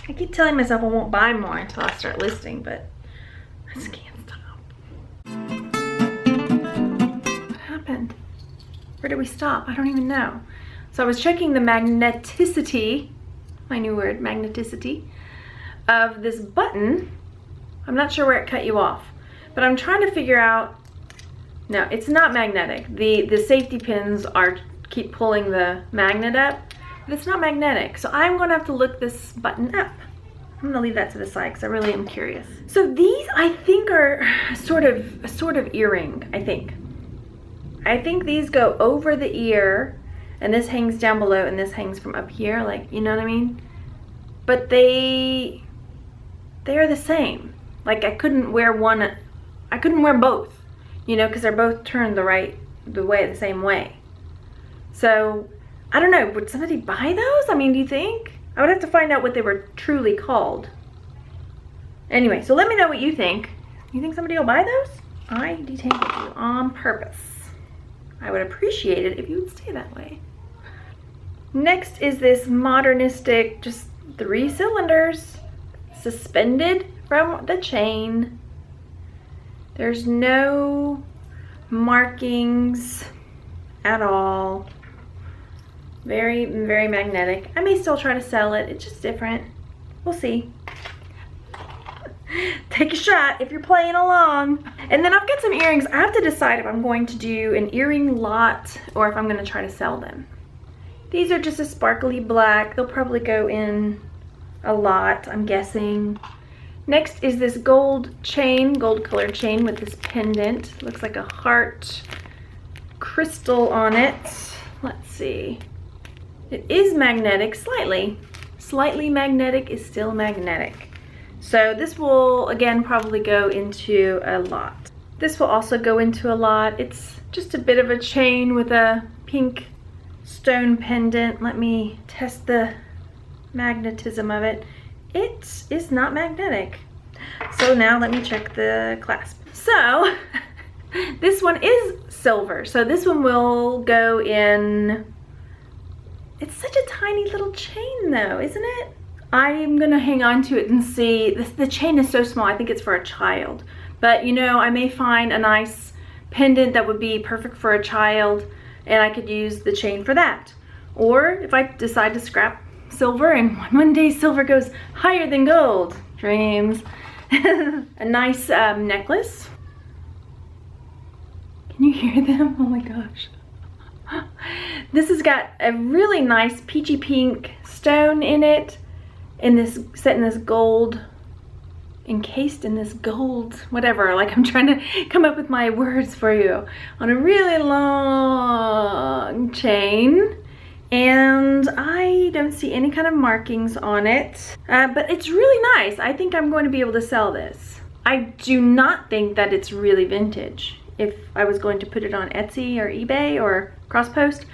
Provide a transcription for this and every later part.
I keep telling myself I won't buy more until I start listing, but I just can't stop. What happened? Where did we stop? I don't even know. So I was checking the magneticity, my new word, magneticity, of this button. I'm not sure where it cut you off, but I'm trying to figure out, no, it's not magnetic. The safety pins keep pulling the magnet up, but it's not magnetic. So I'm gonna have to look this button up. I'm gonna leave that to the side because I really am curious. So these I think are a sort of earring, I think. I think these go over the ear and this hangs down below and this hangs from up here, like, you know what I mean? But they are the same. Like I couldn't wear both, you know, because they're both turned the same way. So I don't know, would somebody buy those? I mean, do you think? I would have to find out what they were truly called. Anyway, so let me know what you think. You think somebody will buy those? I detangled you on purpose. I would appreciate it if you would stay that way. Next is this modernistic, just 3 cylinders, suspended from the chain. There's no markings at all. Very, very magnetic. I may still try to sell it. It's just different. We'll see. Take a shot if you're playing along. And then I've got some earrings. I have to decide if I'm going to do an earring lot or if I'm going to try to sell them. These are just a sparkly black. They'll probably go in a lot, I'm guessing. Next is this gold chain, gold colored chain with this pendant. Looks like a heart crystal on it. Let's see. It is magnetic, slightly magnetic, is still magnetic. So this will, again, probably go into a lot. This will also go into a lot. It's just a bit of a chain with a pink stone pendant. Let me test the magnetism of it. It is not magnetic. So now let me check the clasp. So this one is silver. So this one will go in, it's such a tiny little chain though, isn't it? I'm gonna hang on to it and see. The chain is so small, I think it's for a child. But you know, I may find a nice pendant that would be perfect for a child and I could use the chain for that. Or if I decide to scrap silver and one day silver goes higher than gold, dreams. A nice necklace. Can you hear them? Oh my gosh. This has got a really nice peachy pink stone in it, in this, set in this gold, encased in this gold, whatever, like I'm trying to come up with my words for you, on a really long chain. And I don't see any kind of markings on it, but it's really nice. I think I'm going to be able to sell this. I do not think that it's really vintage. If I was going to put it on Etsy or eBay or Crosspost,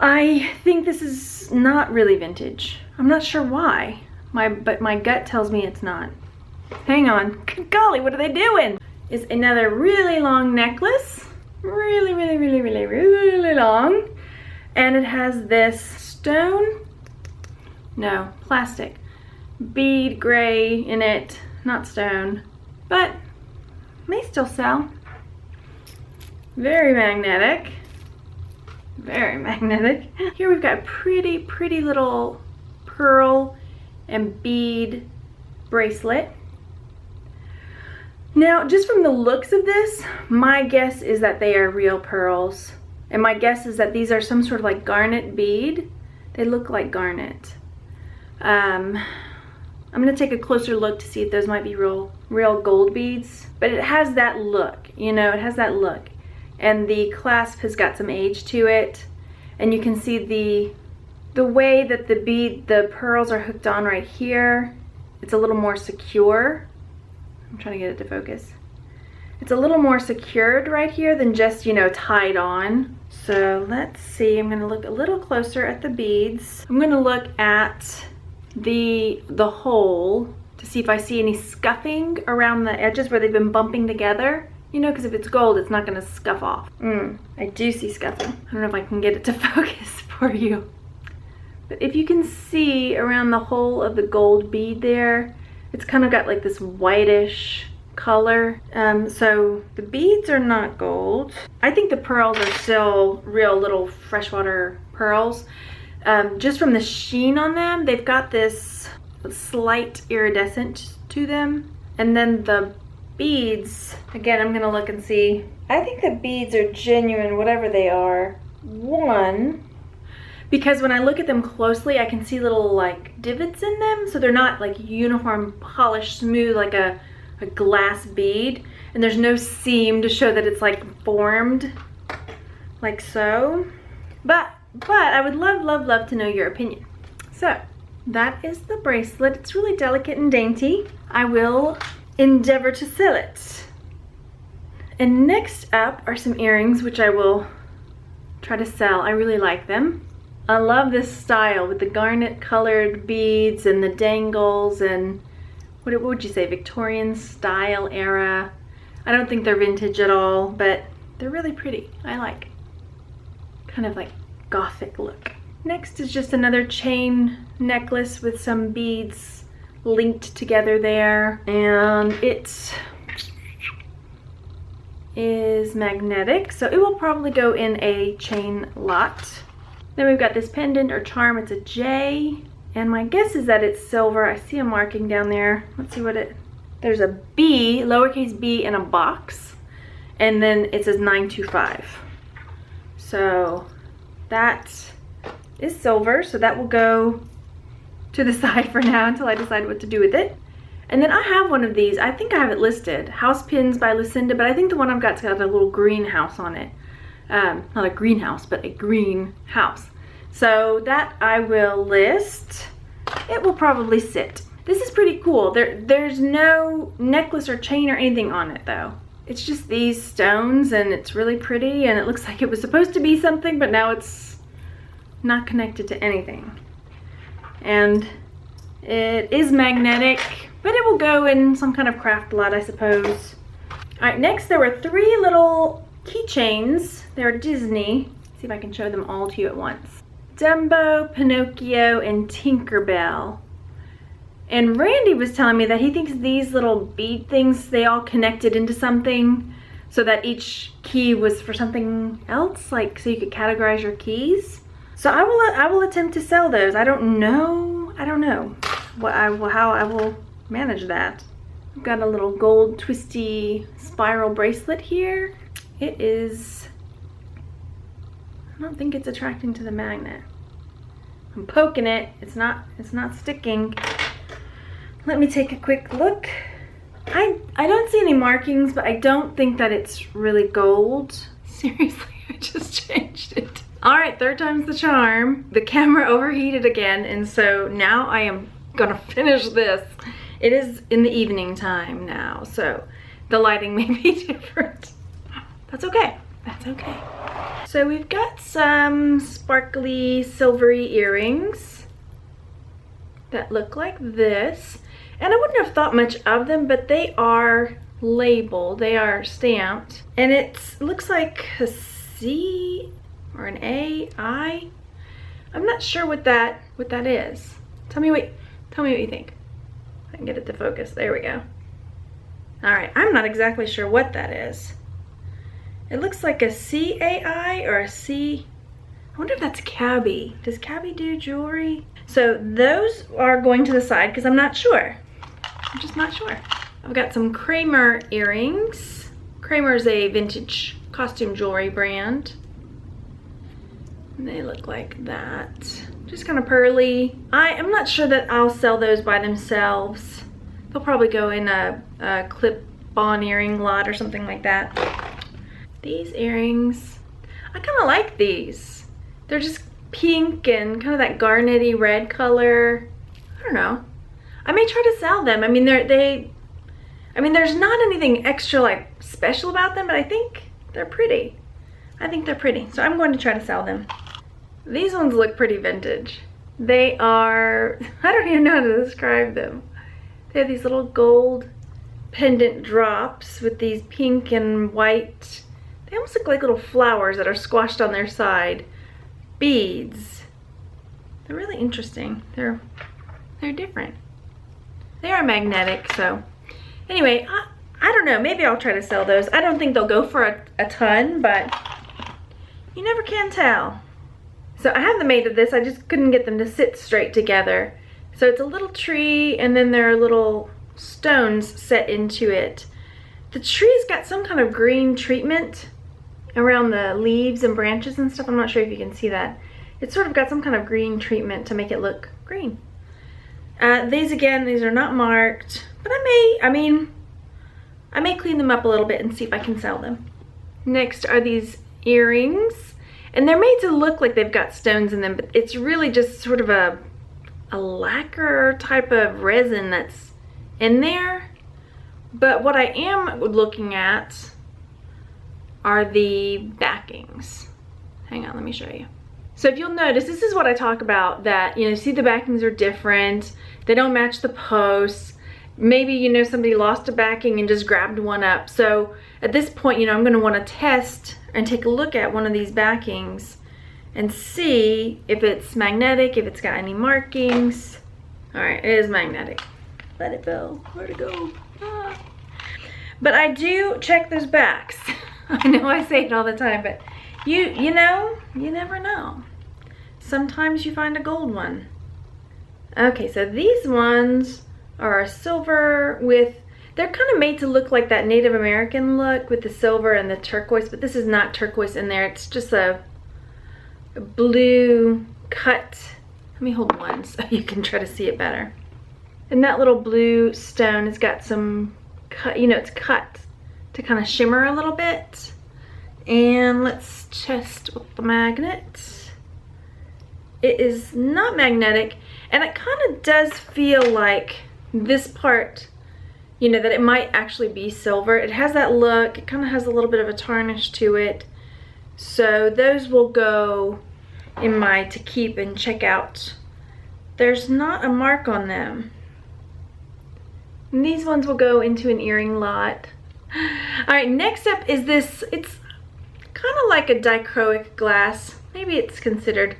I think this is not really vintage. I'm not sure why, but my gut tells me it's not. Hang on, good golly, what are they doing? Is another really long necklace, really long. And it has this stone, no, plastic, bead gray in it, not stone, but may still sell. Very magnetic, very magnetic. Here we've got a pretty little pearl and bead bracelet. Now, just from the looks of this, my guess is that they are real pearls. And my guess is that these are some sort of like garnet bead. They look like garnet. I'm gonna take a closer look to see if those might be real gold beads. But it has that look, you know, it has that look. And the clasp has got some age to it. And you can see the way that the pearls are hooked on right here. It's a little more secure. I'm trying to get it to focus. It's a little more secured right here than just, you know, tied on. So let's see, I'm gonna look a little closer at the beads. I'm gonna look at the hole to see if I see any scuffing around the edges where they've been bumping together. You know, because if it's gold, it's not gonna scuff off. I do see scuffing. I don't know if I can get it to focus for you. But if you can see around the hole of the gold bead there, it's kind of got like this whitish color. So the beads are not gold. I think the pearls are still real little freshwater pearls. Just from the sheen on them, they've got this slight iridescent to them. And then the beads, again, I'm gonna look and see. I think the beads are genuine, whatever they are. One, because when I look at them closely, I can see little like divots in them. So they're not like uniform, polished, smooth, like a glass bead. And there's no seam to show that it's like formed like so. But I would love to know your opinion. So that is the bracelet. It's really delicate and dainty. I will endeavor to sell it. And next up are some earrings, which I will try to sell. I really like them. I love this style with the garnet colored beads and the dangles and what would you say, Victorian style era. I don't think they're vintage at all, but they're really pretty. I like kind of like gothic look. Next is just another chain necklace with some beads linked together there, and it is magnetic, so it will probably go in a chain lot. Then we've got this pendant or charm. It's a J, and my guess is that it's silver. I see a marking down there. Let's see what there's a B, lowercase b, in a box, and then it says 925. So that is silver, so that will go to the side for now until I decide what to do with it. And then I have one of these. I think I have it listed, House Pins by Lucinda, but I think the one I've got's got a little greenhouse on it. Not a greenhouse, but a green house. So that I will list. It will probably sit. This is pretty cool. There's no necklace or chain or anything on it though. It's just these stones, and it's really pretty, and it looks like it was supposed to be something, but now it's not connected to anything. And it is magnetic, but it will go in some kind of craft lot, I suppose. All right, next there were 3 little keychains. They're Disney. Let's see if I can show them all to you at once. Dumbo, Pinocchio, and Tinkerbell. And Randy was telling me that he thinks these little bead things, they all connected into something, so that each key was for something else, like so you could categorize your keys. So I will attempt to sell those. I don't know how I will manage that. I've got a little gold twisty spiral bracelet here. It is, I don't think it's attracting to the magnet. I'm poking it. It's not sticking. Let me take a quick look. I don't see any markings, but I don't think that it's really gold. Seriously, I just changed it. All right, 3rd time's the charm. The camera overheated again, and so now I am gonna finish this. It is in the evening time now, so the lighting may be different. That's okay, that's okay. So we've got some sparkly silvery earrings that look like this. And I wouldn't have thought much of them, but they are labeled, they are stamped. And it looks like a C or an A, I. I'm not sure what that is. Tell me what you think. I can get it to focus. There we go. All right, I'm not exactly sure what that is. It looks like a CAI or a C. I wonder if that's Cabby. Does Cabby do jewelry? So those are going to the side because I'm not sure. I'm just not sure. I've got some Kramer earrings. Kramer's a vintage costume jewelry brand. And they look like that. Just kind of pearly. I am not sure that I'll sell those by themselves. They'll probably go in a clip-on earring lot or something like that. These earrings, I kind of like these. They're just pink and kind of that garnety red color. I don't know. I may try to sell them. I mean, there's not anything extra like special about them, but I think they're pretty. I think they're pretty, so I'm going to try to sell them. These ones look pretty vintage. They are, I don't even know how to describe them. They have these little gold pendant drops with these pink and white, they almost look like little flowers that are squashed on their side. Beads. They're really interesting. They're different. They are magnetic, so anyway, I don't know, maybe I'll try to sell those. I don't think they'll go for a ton, but you never can tell. So I have them made of this, I just couldn't get them to sit straight together. So it's a little tree, and then there are little stones set into it. The tree's got some kind of green treatment around the leaves and branches and stuff. I'm not sure if you can see that. It's sort of got some kind of green treatment to make it look green. These again, these are not marked, but I may clean them up a little bit and see if I can sell them. Next are these earrings, and they're made to look like they've got stones in them, but it's really just sort of a lacquer type of resin that's in there. But what I am looking at are the backings. Hang on, let me show you. So if you'll notice, this is what I talk about, that, you know, see the backings are different. They don't match the posts. Maybe, you know, somebody lost a backing and just grabbed one up. So at this point, you know, I'm gonna wanna test and take a look at one of these backings and see if it's magnetic, if it's got any markings. All right, it is magnetic. Let it go, where'd it go? Ah. But I do check those backs. I know I say it all the time, but you know, you never know. Sometimes you find a gold one. Okay, so these ones are a silver with, they're kind of made to look like that Native American look with the silver and the turquoise, but this is not turquoise in there. It's just a blue cut. Let me hold one so you can try to see it better. And that little blue stone has got some cut, you know, it's cut to kind of shimmer a little bit. And let's test with the magnet. It is not magnetic, and it kind of does feel like this part, you know, that it might actually be silver. It has that look, it kind of has a little bit of a tarnish to it. So those will go in my to keep and check out. There's not a mark on them. And these ones will go into an earring lot. All right, next up is this, it's kind of like a dichroic glass. Maybe it's considered,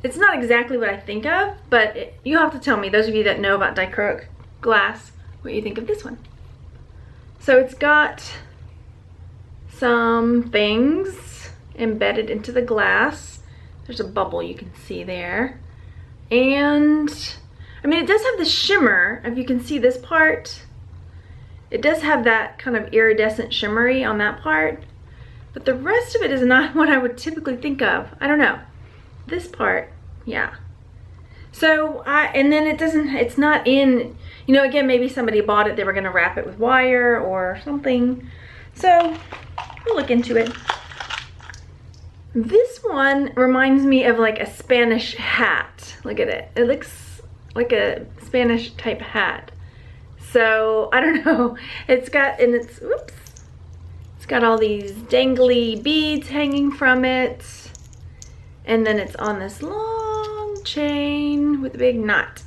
it's not exactly what I think of, but you have to tell me, those of you that know about dichroic glass, what you think of this one. So it's got some things embedded into the glass. There's a bubble you can see there. And I mean, it does have the shimmer, if you can see this part. It does have that kind of iridescent shimmery on that part, but the rest of it is not what I would typically think of. I don't know. This part, yeah. So and then it doesn't, it's not in, you know, again, maybe somebody bought it, they were gonna wrap it with wire or something. So we'll look into it. This one reminds me of like a Spanish hat. Look at it. It looks like a Spanish type hat. So I don't know. It's got, and it's, oops. It's got all these dangly beads hanging from it. And then it's on this long chain with a big knot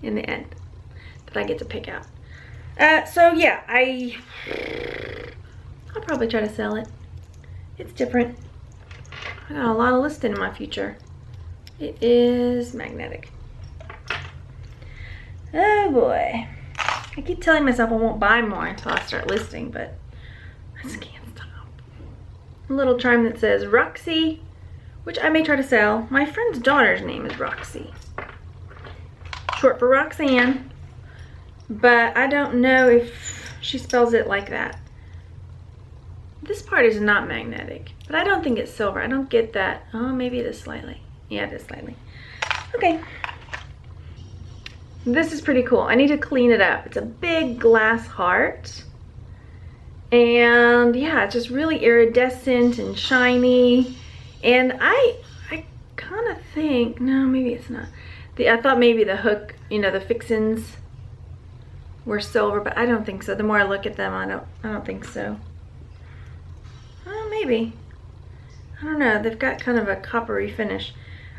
in the end that I get to pick out. So yeah, I'll probably try to sell it. It's different. I got a lot of listing in my future. It is magnetic. Oh boy. I keep telling myself I won't buy more until I start listing, but I just can't stop. A little charm that says Roxy, which I may try to sell. My friend's daughter's name is Roxy. Short for Roxanne. But I don't know if she spells it like that. This part is not magnetic, but I don't think it's silver. I don't get that. Oh, maybe it is slightly. Yeah, it is slightly. Okay. This is pretty cool. I need to clean it up. It's a big glass heart. And yeah, it's just really iridescent and shiny. And I kind of think, no, maybe it's not. I thought maybe the hook, you know, the fixins were silver, but I don't think so. The more I look at them, I don't think so. Maybe. I don't know. They've got kind of a coppery finish.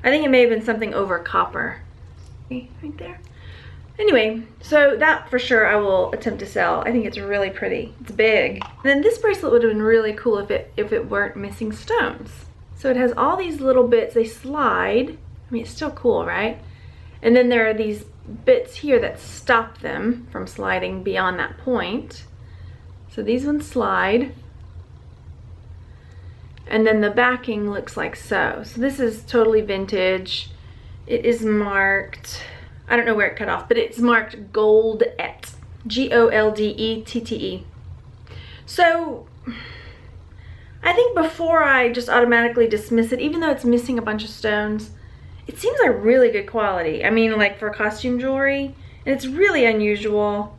I think it may have been something over copper. See, right there. Anyway, so that for sure I will attempt to sell. I think it's really pretty. It's big. And then this bracelet would have been really cool if it weren't missing stones. So it has all these little bits. They slide, I mean, it's still cool, right? And then there are these bits here that stop them from sliding beyond that point. So these ones slide. And then the backing looks like so. So this is totally vintage. It is marked, I don't know where it cut off, but it's marked Goldette. Goldette. So I think before I just automatically dismiss it, even though it's missing a bunch of stones, it seems like really good quality. I mean, like for costume jewelry, and it's really unusual.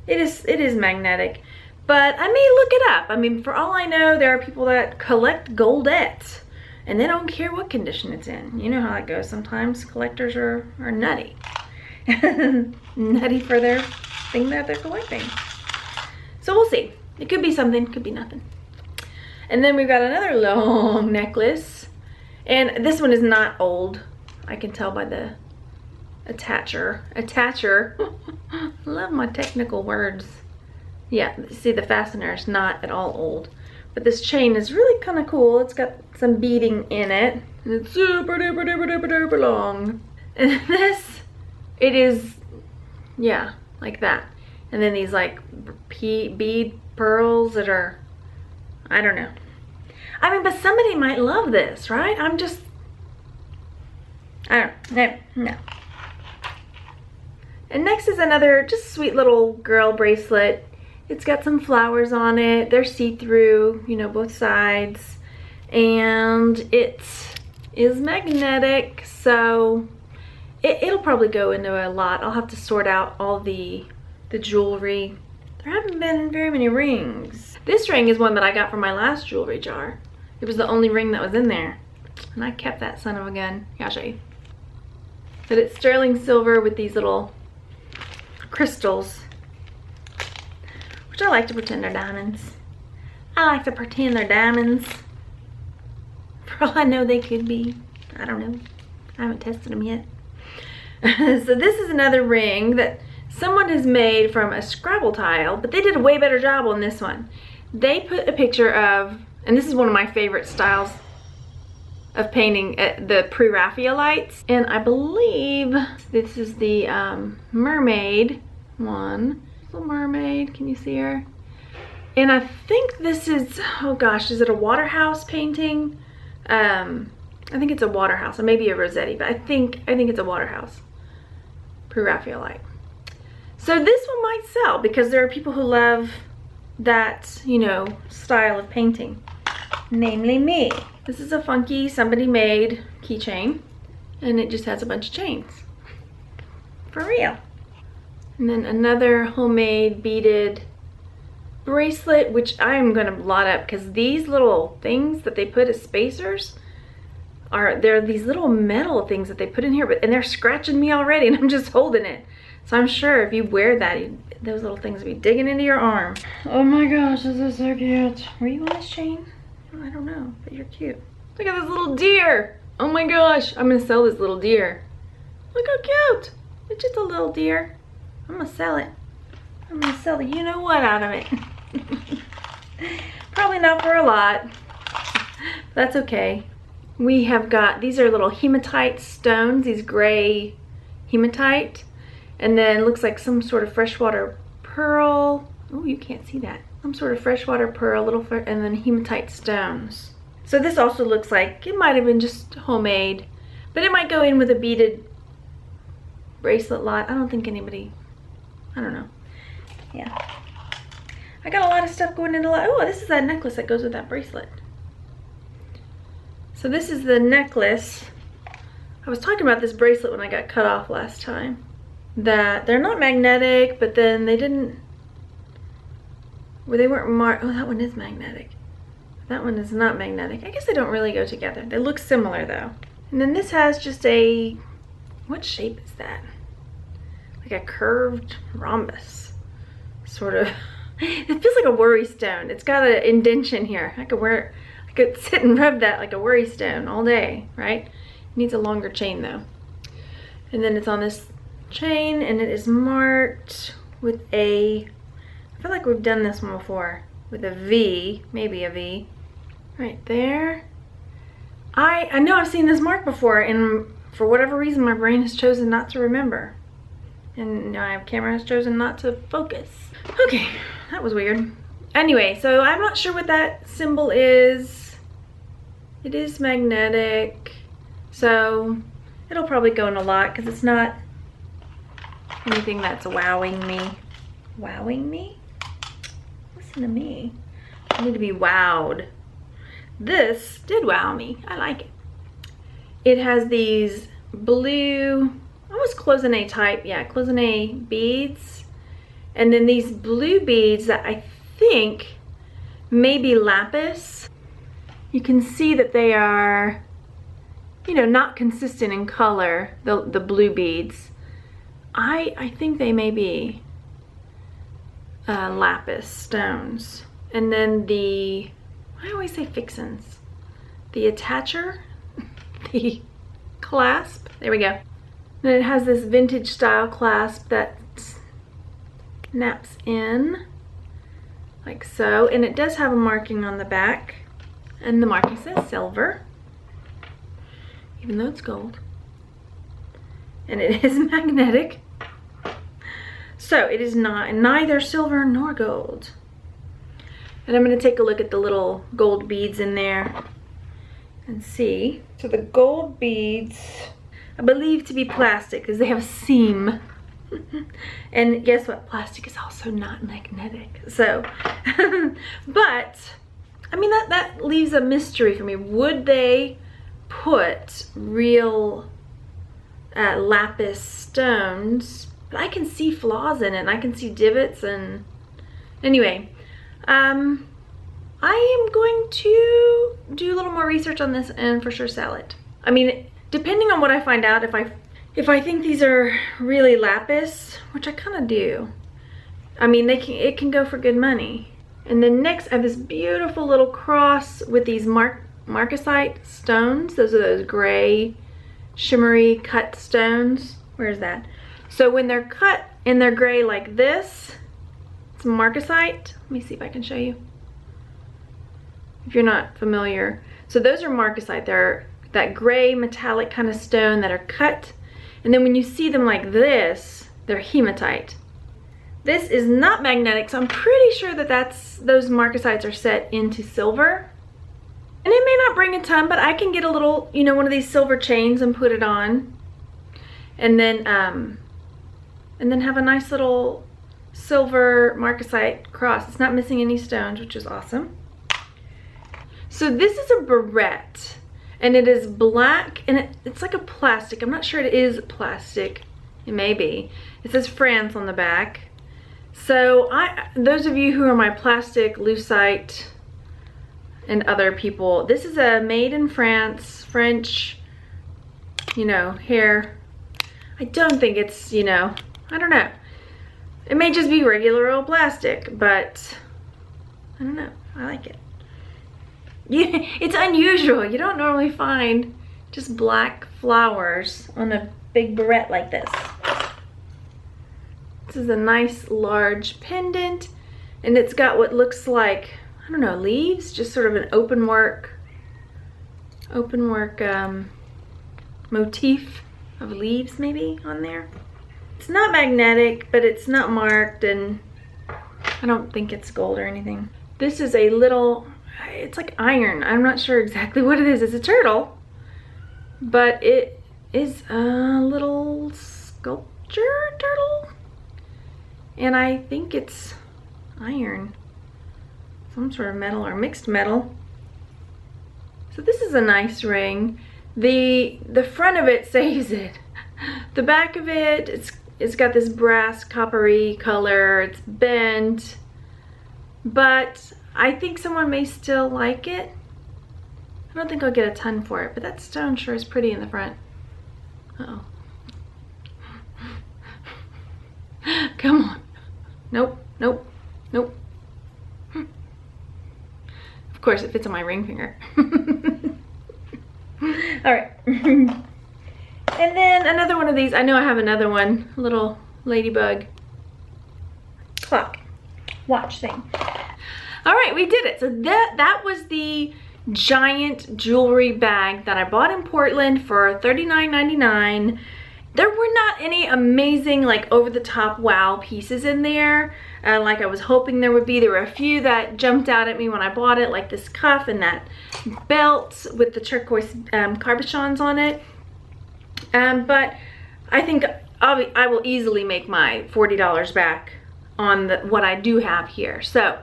It is magnetic, but I may look it up. I mean, for all I know, there are people that collect Goldette, and they don't care what condition it's in. You know how that goes. Sometimes collectors are nutty. Nutty for their thing that they're collecting. So we'll see. It could be something, could be nothing. And then we've got another long necklace. And this one is not old. I can tell by the attacher. Love my technical words. Yeah, see the fastener is not at all old. But this chain is really kind of cool. It's got some beading in it. And it's super duper duper duper duper long. And this, it is, yeah, like that. And then these like bead pearls that are, I don't know. I mean, but somebody might love this, right? I'm just, I don't know, no. And next is another just sweet little girl bracelet. It's got some flowers on it. They're see-through, you know, both sides. And it is magnetic, so it'll probably go into a lot. I'll have to sort out all the jewelry. There haven't been very many rings. This ring is one that I got from my last jewelry jar. It was the only ring that was in there. And I kept that son of a gun. Here, I'll show you. But it's sterling silver with these little crystals, which I like to pretend are diamonds. I like to pretend they're diamonds. For all I know, they could be. I don't know. I haven't tested them yet. So this is another ring that someone has made from a Scrabble tile, but they did a way better job on this one. They put a picture of, and this is one of my favorite styles of painting, the pre-Raphaelites. And I believe this is the mermaid one. Little mermaid, can you see her? And I think this is, oh gosh, is it a Waterhouse painting? I think it's a Waterhouse, or maybe a Rossetti, but I think it's a Waterhouse pre-Raphaelite. So this one might sell because there are people who love that, you know, style of painting, namely me. This is a funky somebody made keychain, and it just has a bunch of chains. For real. And then another homemade beaded bracelet, which I'm gonna blot up because these little things that they put as spacers they're these little metal things that they put in here, and they're scratching me already, and I'm just holding it. So I'm sure if you wear that, those little things will be digging into your arm. Oh my gosh, this is so cute. Were you on this chain? I don't know, but you're cute. Look at this little deer. Oh my gosh, I'm gonna sell this little deer. Look how cute. It's just a little deer. I'm gonna sell it. I'm gonna sell the you know what out of it. Probably not for a lot. That's okay. We have got, these are little hematite stones, these gray hematite. And then looks like some sort of freshwater pearl. Oh, you can't see that. Some sort of freshwater pearl, and then hematite stones. So this also looks like it might have been just homemade, but it might go in with a beaded bracelet lot. I don't think anybody, I don't know. Yeah. I got a lot of stuff going into, oh, this is that necklace that goes with that bracelet. So this is the necklace. I was talking about this bracelet when I got cut off last time. That they're not magnetic, but then they didn't, well, they weren't marked. Oh, that one is magnetic. That one is not magnetic. I guess they don't really go together. They look similar though. And then this has just a, what shape is that? Like a curved rhombus, sort of. It feels like a worry stone. It's got an indentation here. I could sit and rub that like a worry stone all day, right? It needs a longer chain though. And then it's on this chain, and it is marked with a, I feel like we've done this one before, with a V, maybe a V, right there. I know I've seen this mark before in for whatever reason, my brain has chosen not to remember. And my camera has chosen not to focus. Okay, that was weird. Anyway, so I'm not sure what that symbol is. It is magnetic. So it'll probably go in a lot because it's not anything that's wowing me. Wowing me? Listen to me. I need to be wowed. This did wow me. I like it. It has these blue, almost cloisonne type, yeah, cloisonne beads. And then these blue beads that I think may be lapis. You can see that they are, you know, not consistent in color, the blue beads. I think they may be lapis stones. And then the, I always say fixins. The attacher, the clasp, there we go. And it has this vintage style clasp that snaps in like so. And it does have a marking on the back. And the marking says silver, even though it's gold. And it is magnetic. So it is not neither silver nor gold. And I'm going to take a look at the little gold beads in there and see. So the gold beads, I believe to be plastic because they have a seam. And guess what? Plastic is also not magnetic. So, but, I mean, that leaves a mystery for me. Would they put real lapis stones? But I can see flaws in it, and I can see divots, and anyway, I am going to do a little more research on this and for sure sell it. I mean, depending on what I find out, if I think these are really lapis, which I kind of do, I mean, it can go for good money. And then next, I have this beautiful little cross with these marcasite stones. Those are those gray, shimmery cut stones. Where's that? So when they're cut and they're gray like this, it's marcasite. Let me see if I can show you. If you're not familiar. So those are marcasite. They're that gray metallic kind of stone that are cut. And then when you see them like this, they're hematite. This is not magnetic, so I'm pretty sure that those marcasites are set into silver. And it may not bring a ton, but I can get a little, you know, one of these silver chains and put it on. And then have a nice little silver marcasite cross. It's not missing any stones, which is awesome. So this is a barrette, and it is black, and it's like a plastic. I'm not sure it is plastic. It may be. It says France on the back. So those of you who are my plastic, lucite, and other people, this is a made in France, French, you know, hair. I don't think it's, you know, I don't know. It may just be regular old plastic, but I don't know. I like it. Yeah, it's unusual. You don't normally find just black flowers on a big barrette like this. This is a nice large pendant, and it's got what looks like, I don't know, leaves, just sort of an open work motif of leaves maybe on there. It's not magnetic, but it's not marked, and I don't think it's gold or anything. This is a little, it's like iron. I'm not sure exactly what it is. It's a turtle, but it is a little sculpture turtle. And I think it's iron, some sort of metal or mixed metal. So this is a nice ring. The front of it saves it. The back of it, it's got this brass coppery color. It's bent, but I think someone may still like it. I don't think I'll get a ton for it, but that stone sure is pretty in the front. Uh-oh. Come on. Nope, nope, nope. Of course, it fits on my ring finger. All right. And then another one of these. I know I have another one. A little ladybug clock watch thing. All right, we did it. So that was the giant jewelry bag that I bought in Portland for $39.99. There were not any amazing, like, over-the-top wow pieces in there like I was hoping there would be. There were a few that jumped out at me when I bought it, like this cuff and that belt with the turquoise cabochons on it. But I think I will easily make my $40 back on what I do have here. So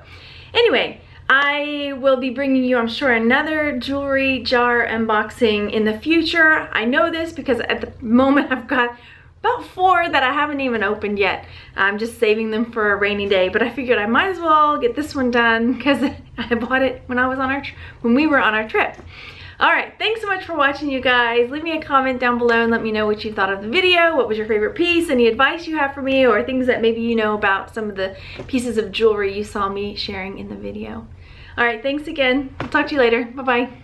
anyway, I will be bringing you, I'm sure, another jewelry jar unboxing in the future. I know this because at the moment I've got about 4 that I haven't even opened yet. I'm just saving them for a rainy day, but I figured I might as well get this one done because I bought it when we were on our trip. All right, thanks so much for watching, you guys. Leave me a comment down below and let me know what you thought of the video. What was your favorite piece? Any advice you have for me, or things that maybe you know about some of the pieces of jewelry you saw me sharing in the video. All right, thanks again. I'll talk to you later. Bye-bye.